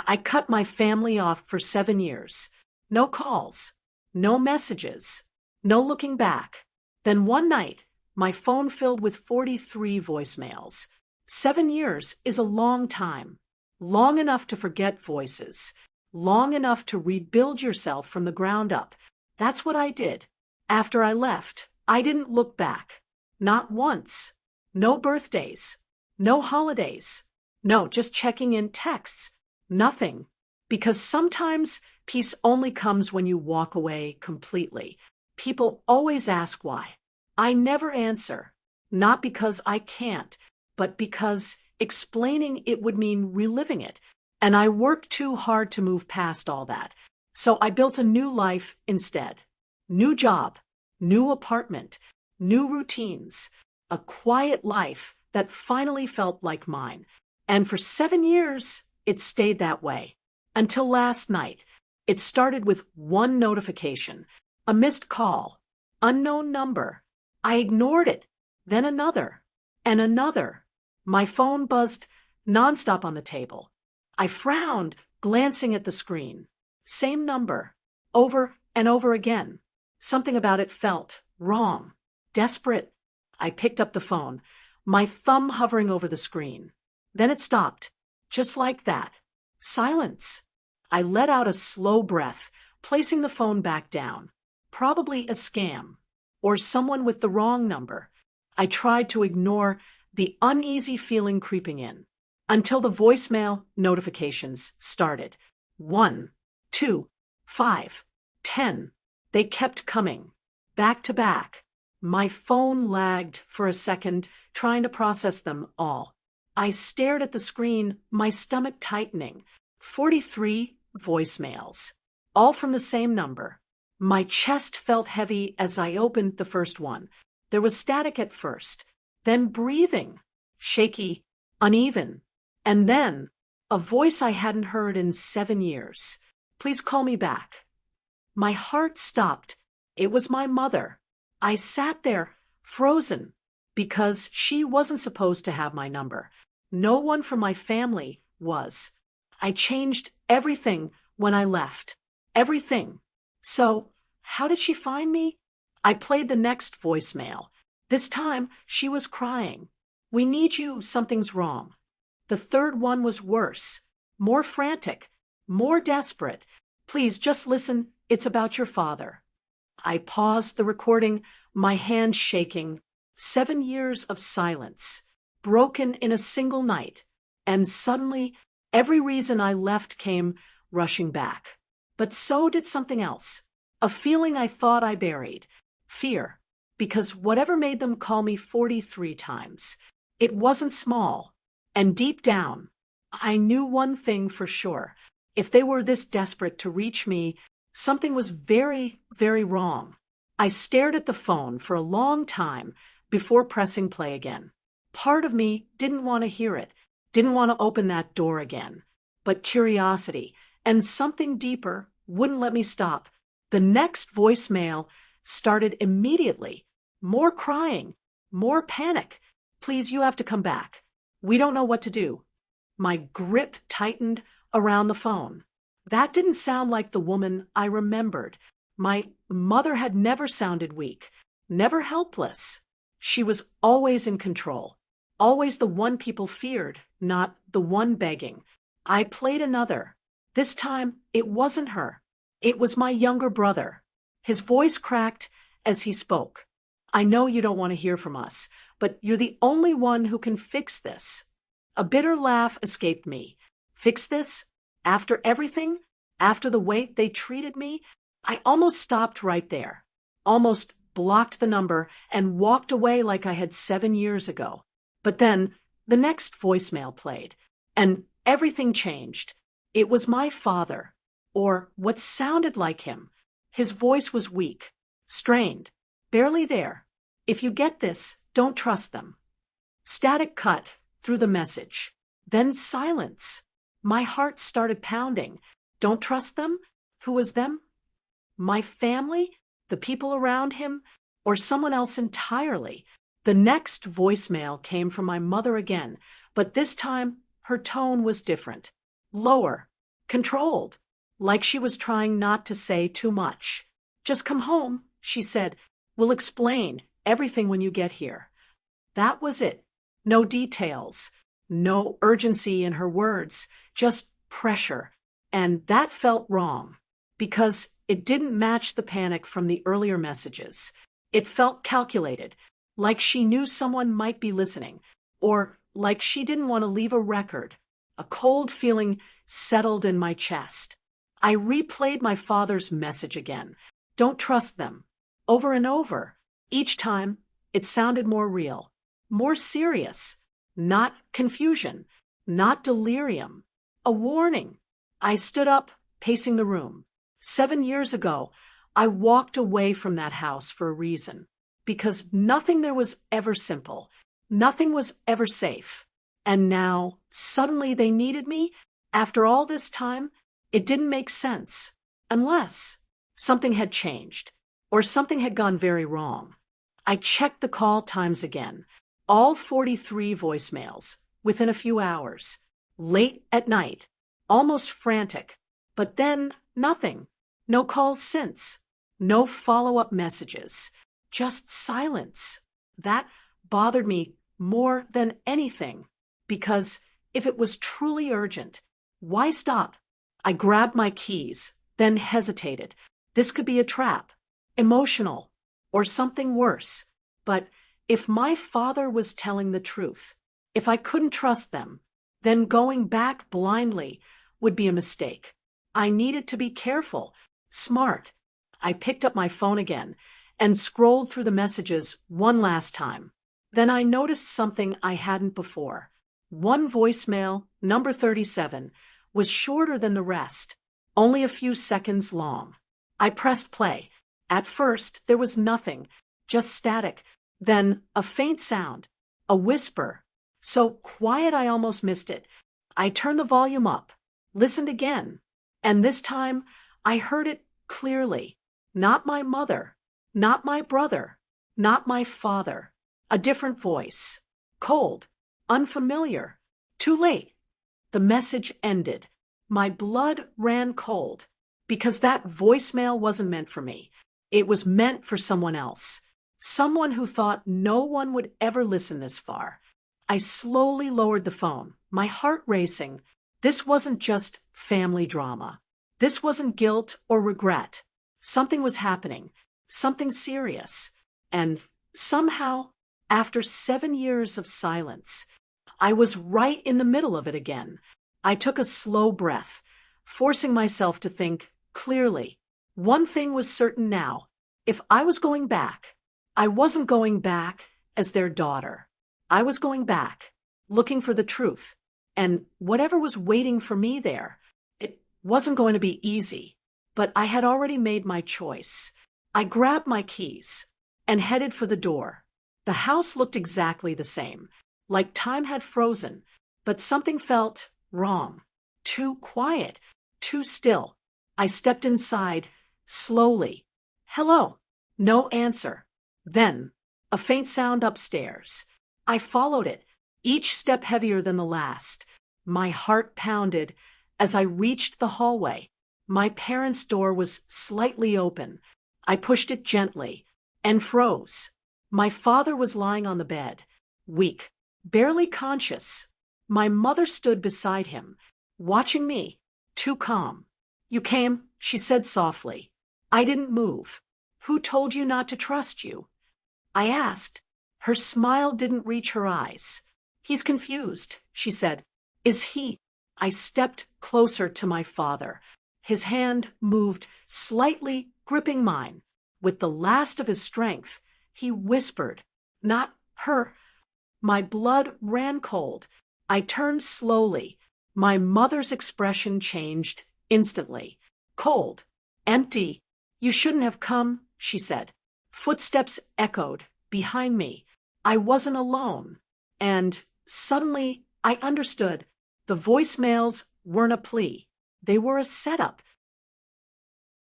I cut my family off for 7 years. No calls, no messages, no looking back. Then one night, my phone filled with 43 voicemails. 7 years is a long time. Long enough to forget voices. Long enough to rebuild yourself from the ground up. That's what I did. After I left, I didn't look back. Not once. No birthdays. No holidays. No, just checking in texts. Nothing. Because sometimes peace only comes when you walk away completely. People always ask why. I never answer. Not because I can't, but because explaining it would mean reliving it. And I worked too hard to move past all that. So I built a new life instead. New job, new apartment, new routines, a quiet life that finally felt like mine. And for 7 years, it stayed that way. Until last night. It started with one notification, a missed call, unknown number. I ignored it, then another, and another. My phone buzzed nonstop on the table. I frowned, glancing at the screen. Same number, over and over again. Something about it felt wrong, desperate. I picked up the phone, my thumb hovering over the screen. Then it stopped, just like that. Silence. I let out a slow breath, placing the phone back down. Probably a scam, or someone with the wrong number. I tried to ignore the uneasy feeling creeping in, until the voicemail notifications started. 1, 2, 5, 10. They kept coming, back to back. My phone lagged for a second, trying to process them all. I stared at the screen, my stomach tightening. 43 voicemails, all from the same number. My chest felt heavy as I opened the first one. There was static at first, then breathing, shaky, uneven, and then a voice I hadn't heard in 7 years. Please call me back. My heart stopped. It was my mother. I sat there, frozen, because she wasn't supposed to have my number. No one from my family was. I changed everything when I left. Everything. So, how did she find me? I played the next voicemail. This time, she was crying. We need you, something's wrong. The third one was worse. More frantic. More desperate. Please, just listen, it's about your father. I paused the recording, my hand shaking. 7 years of silence. Broken in a single night. And suddenly, every reason I left came rushing back. But so did something else. A feeling I thought I buried. Fear. Because whatever made them call me 43 times, it wasn't small. And deep down, I knew one thing for sure. If they were this desperate to reach me, something was very, very wrong. I stared at the phone for a long time before pressing play again. Part of me didn't want to hear it, didn't want to open that door again. But curiosity and something deeper wouldn't let me stop. The next voicemail started immediately. More crying, more panic. Please, you have to come back. We don't know what to do. My grip tightened around the phone. That didn't sound like the woman I remembered. My mother had never sounded weak, never helpless. She was always in control, always the one people feared, not the one begging. I played another. This time, it wasn't her. It was my younger brother. His voice cracked as he spoke. I know you don't want to hear from us, but you're the only one who can fix this. A bitter laugh escaped me. Fix this? After everything? After the way they treated me? I almost stopped right there. Almost blocked the number and walked away like I had 7 years ago. But then the next voicemail played, and everything changed. It was my father, or what sounded like him. His voice was weak, strained, barely there. If you get this, don't trust them. Static cut through the message. Then silence. My heart started pounding. Don't trust them? Who was them? My family? The people around him? Or someone else entirely? The next voicemail came from my mother again, but this time her tone was different. Lower, controlled, like she was trying not to say too much. "Just come home," she said. "We'll explain everything when you get here." That was it. No details, no urgency in her words, just pressure. And that felt wrong, because it didn't match the panic from the earlier messages. It felt calculated, like she knew someone might be listening, or like she didn't want to leave a record. A cold feeling settled in my chest. I replayed my father's message again. "Don't trust them." Over and over. Each time, it sounded more real, more serious. Not confusion, not delirium. A warning. I stood up, pacing the room. 7 years ago, I walked away from that house for a reason. Because nothing there was ever simple. Nothing was ever safe. And now, suddenly they needed me? After all this time, it didn't make sense. Unless something had changed, or something had gone very wrong. I checked the call times again. All 43 voicemails, within a few hours. Late at night. Almost frantic. But then, nothing. No calls since. No follow-up messages. Just silence. That bothered me more than anything. Because if it was truly urgent, why stop? I grabbed my keys, then hesitated. This could be a trap. Emotional. Or something worse. But if my father was telling the truth, if I couldn't trust them, then going back blindly would be a mistake. I needed to be careful, smart. I picked up my phone again and scrolled through the messages one last time. Then I noticed something I hadn't before. One voicemail, number 37, was shorter than the rest, only a few seconds long. I pressed play. At first, there was nothing, just static. Then a faint sound, a whisper, so quiet I almost missed it. I turned the volume up, listened again, and this time I heard it clearly. Not my mother, not my brother, not my father. A different voice. Cold, unfamiliar. Too late. The message ended. My blood ran cold, because that voicemail wasn't meant for me. It was meant for someone else. Someone who thought no one would ever listen this far. I slowly lowered the phone, my heart racing. This wasn't just family drama. This wasn't guilt or regret. Something was happening, something serious. And somehow, after 7 years of silence, I was right in the middle of it again. I took a slow breath, forcing myself to think clearly. One thing was certain now. If I was going back, I wasn't going back as their daughter. I was going back, looking for the truth. And whatever was waiting for me there, it wasn't going to be easy. But I had already made my choice. I grabbed my keys and headed for the door. The house looked exactly the same, like time had frozen, but something felt wrong. Too quiet, too still. I stepped inside, slowly. "Hello." No answer. Then, a faint sound upstairs. I followed it, each step heavier than the last. My heart pounded as I reached the hallway. My parents' door was slightly open. I pushed it gently and froze. My father was lying on the bed, weak, barely conscious. My mother stood beside him, watching me, too calm. "You came," she said softly. I didn't move. "Who told you not to trust you?" I asked. Her smile didn't reach her eyes. "He's confused," she said. "Is he?" I stepped closer to my father. His hand moved slightly, gripping mine. With the last of his strength, he whispered, "Not her." My blood ran cold. I turned slowly. My mother's expression changed instantly. Cold, empty. "You shouldn't have come," she said. Footsteps echoed behind me. I wasn't alone. And suddenly I understood. The voicemails weren't a plea. They were a setup.